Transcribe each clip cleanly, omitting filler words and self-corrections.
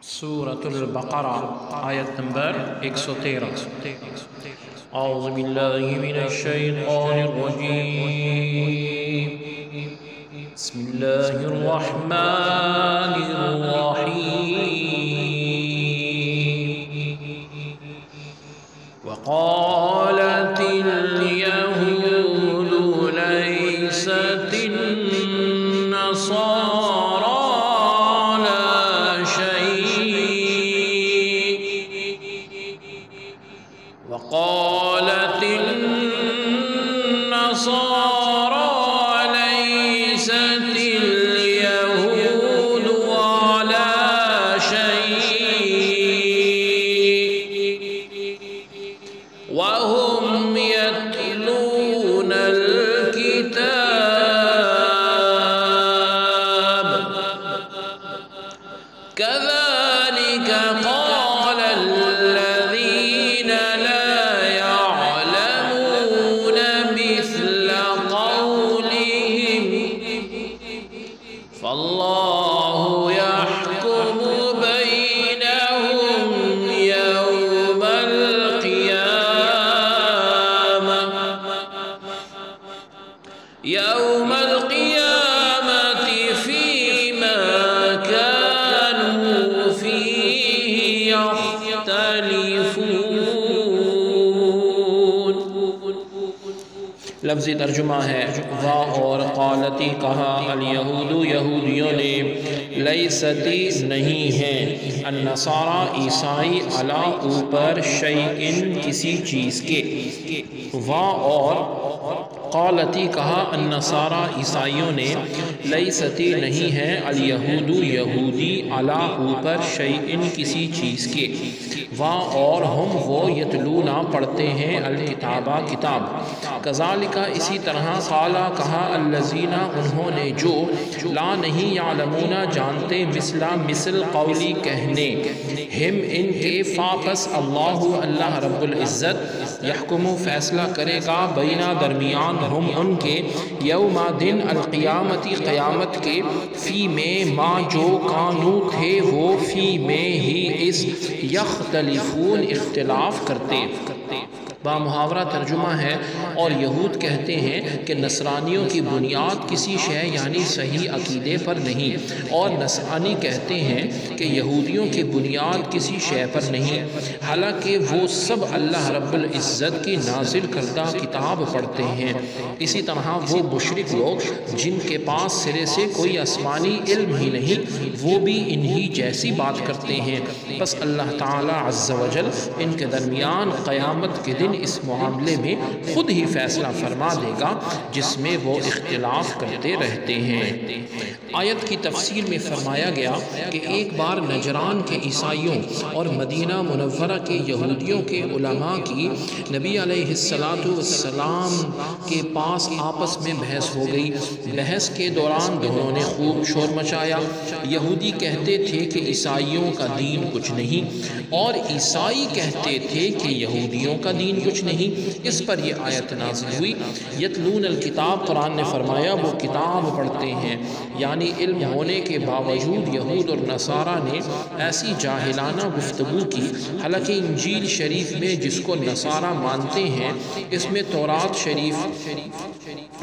سورة البقرة آية نمبر 113. أعوذ بالله من الشيطان الرجيم. بسم الله الرحمن الرحيم. وقالت اليهود ليست النصارى وقالت النصارى ليست اليهود على شيء وهم يتلون الكتاب كذلك قال الذين لا يعلمون مثل قولهم فالله يحكم بينهم يوم القيامة فيما كانوا فيه يختلفون. لفظی ترجمہ ہے وا اور قالتی کہا الیہود یہودیوں نے لیستی نہیں ہیں النصارى عیسائی علی اوپر شیئن کسی چیز کے وا اور قالتی کہا النصارى عیسائیوں نے لیستی نہیں ہے الیہود یہودی علی اوپر شیئن کسی چیز کے وا اور ہم وہ یتلونا پڑھتے ہیں الکتابہ کتاب کذالک اسی طرح قالا کہا الذین انہوں نے جو لا نہیں یعلمون جانتے مثل قولی کہنے ہم ان کے فاپس اللہ رب العزت یحکم فیصلہ کرے گا بینا درمیان ہم ان کے یوم دن القیامتی قیامت کے فی میں ما جو کانو تھے وہ فی میں ہی اس یختلفون اختلاف کرتے با محاورہ ترجمہ ہے اور یہود کہتے ہیں کہ نصرانیوں کی بنیاد کسی شے یعنی صحیح عقیدے پر نہیں اور نصرانی کہتے ہیں کہ یہودیوں کی بنیاد کسی شے پر نہیں حالانکہ وہ سب اللہ رب العزت کی نازل کردہ کتاب پڑھتے ہیں. اسی طرح وہ مشرک لوگ جن کے پاس سرے سے کوئی آسمانی علم ہی نہیں وہ بھی انہی جیسی بات کرتے ہیں. بس اللہ تعالی عز و جل ان کے درمیان قیامت کے دن اس معاملے میں خود ہی فیصلہ فرما دے گا جس میں وہ اختلاف کرتے رہتے ہیں. آیت کی تفسیر میں فرمایا گیا کہ ایک بار نجران کے عیسائیوں اور مدینہ منورہ کے یہودیوں کے علماء کی نبی علیہ السلام کے پاس آپس میں بحث ہو گئی. بحث کے دوران دونوں نے خوب شور مچایا. یہودی کہتے تھے کہ عیسائیوں کا دین کچھ نہیں اور عیسائی کہتے تھے کہ یہودیوں کا دین کچھ نہیں. اس پر یہ آیت نازل ہوئی یتلون الکتاب قرآن نے فرمایا وہ کتاب پڑھتے ہیں یعنی علم ہونے کے باوجود یہود اور نصارہ نے ایسی جاہلانہ گفتگو کی. حالانکہ انجیل شریف میں جس کو نصارہ مانتے ہیں اس میں تورات شریف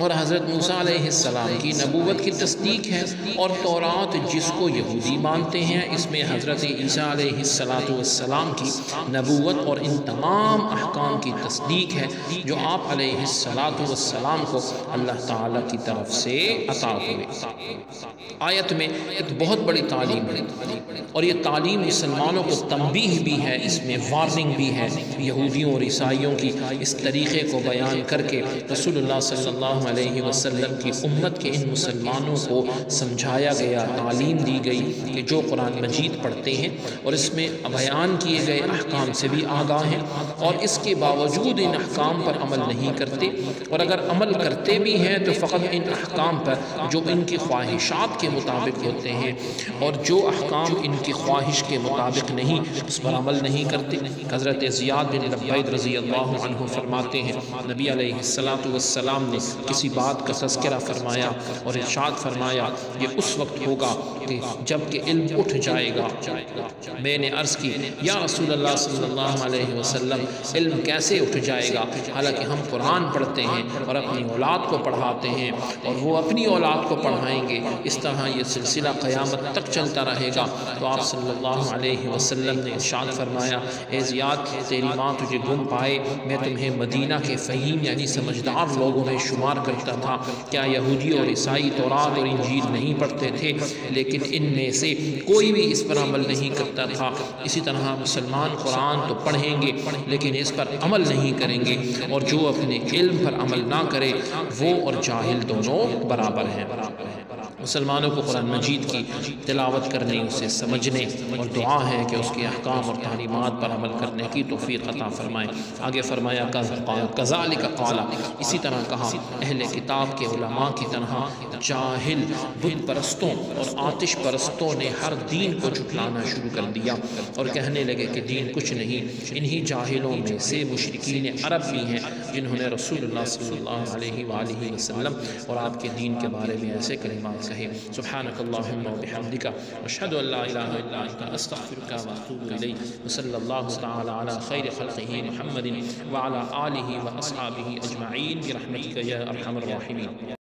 اور حضرت موسیٰ علیہ السلام کی نبوت کی تصدیق ہے اور تورات جس کو یہودی مانتے ہیں اس میں حضرت عیسیٰ علیہ السلام کی نبوت اور ان تمام احکام کی تصدیق ہے جو آپ علیہ السلام کو اللہ تعالیٰ کی طرف سے عطا ہوئے. آیت میں ایک بہت بڑی تعلیم ہے اور یہ تعلیم مسلمانوں کو تنبیہ بھی ہے اس میں وارننگ بھی ہے. یہودیوں اور عیسائیوں کی اس طریقے کو بیان کر کے رسول اللہ صلی اللہ علیہ وسلم کی امت کے ان مسلمانوں کو سمجھایا گیا تعلیم دی گئی کہ جو قرآن مجید پڑھتے ہیں اور اس میں بیان کیے گئے احکام سے بھی آگاہ ہیں اور اس کے باوجود ان احکام پر عمل نہیں کرتے اور اگر عمل کرتے بھی ہیں تو فقط ان احکام پر جو ان کی خواہشات کے مطابق ہوتے ہیں اور جو احکام ان کی خواہش کے مطابق نہیں اس پر عمل نہیں کرتے. حضرت زیاد بن لبید رضی اللہ عنہ فرماتے ہیں نبی علیہ السلام نے کسی بات کا تذکرہ فرمایا اور ارشاد فرمایا یہ اس وقت ہوگا جبکہ علم اٹھ جائے گا۔ میں نے عرض کی یا رسول اللہ صلی اللہ علیہ وسلم علم کیسے اٹھ جائے گا، حالانکہ ہم قرآن پڑھتے ہیں اور اپنی اولاد کو پڑھاتے ہیں اور وہ اپنی اولاد کو پڑھائیں گے، اس طرح یہ سلسلہ قیامت تک چلتا رہے گا۔ تو آپ صلی اللہ علیہ وسلم نے ارشاد فرمایا اے زیاد تیری ماں تجھے گم پائے، میں تمہیں مدینہ کے فہیم یعنی سمجھدار لوگوں میں شمار کرتا تھا، کیا یہودی اور عیسائی تورات اور انجیل نہیں پڑھتے تھے؟ لیکن ان میں سے کوئی بھی اس پر عمل نہیں کرتا تھا۔ اسی طرح مسلمان قرآن تو پڑھیں گے لیکن اس پر عمل نہیں کریں گے، اور جو اپنے علم پر عمل نہ کرے وہ اور جاہل دونوں برابر ہیں۔ مسلمانوں کو قرآن مجید کی تلاوت کرنے، اسے سمجھنے اور دعا ہے کہ اس کے احکام اور تعلیمات پر عمل کرنے کی توفیق عطا فرمائے۔ آگے فرمایا کذالک قال، اسی طرح کہا اہل کتاب کے علماء کی طرح جاہل بت پرستوں اور آتش پرستوں نے ہر دین کو جھٹلانا شروع کر دیا اور کہنے لگے کہ دین کچھ نہیں۔ انہی جاہلوں میں سے مشرکین عرب بھی ہیں جنہوں نے رسول اللہ صلی اللہ علیہ وآلہ وسلم اور آپ کے دین کے بارے میں ایسے کلمات کہے۔ سبحانک اللہم و بحمدک، اشہد ان لا الہ الا انت، استغفرک و اتوب الیک، وصلی اللہ تعالی علی خیر خلقہ محمد وعلی آلہ و اصحابہ اجمعین برحمتک یا ارحم الراحمین۔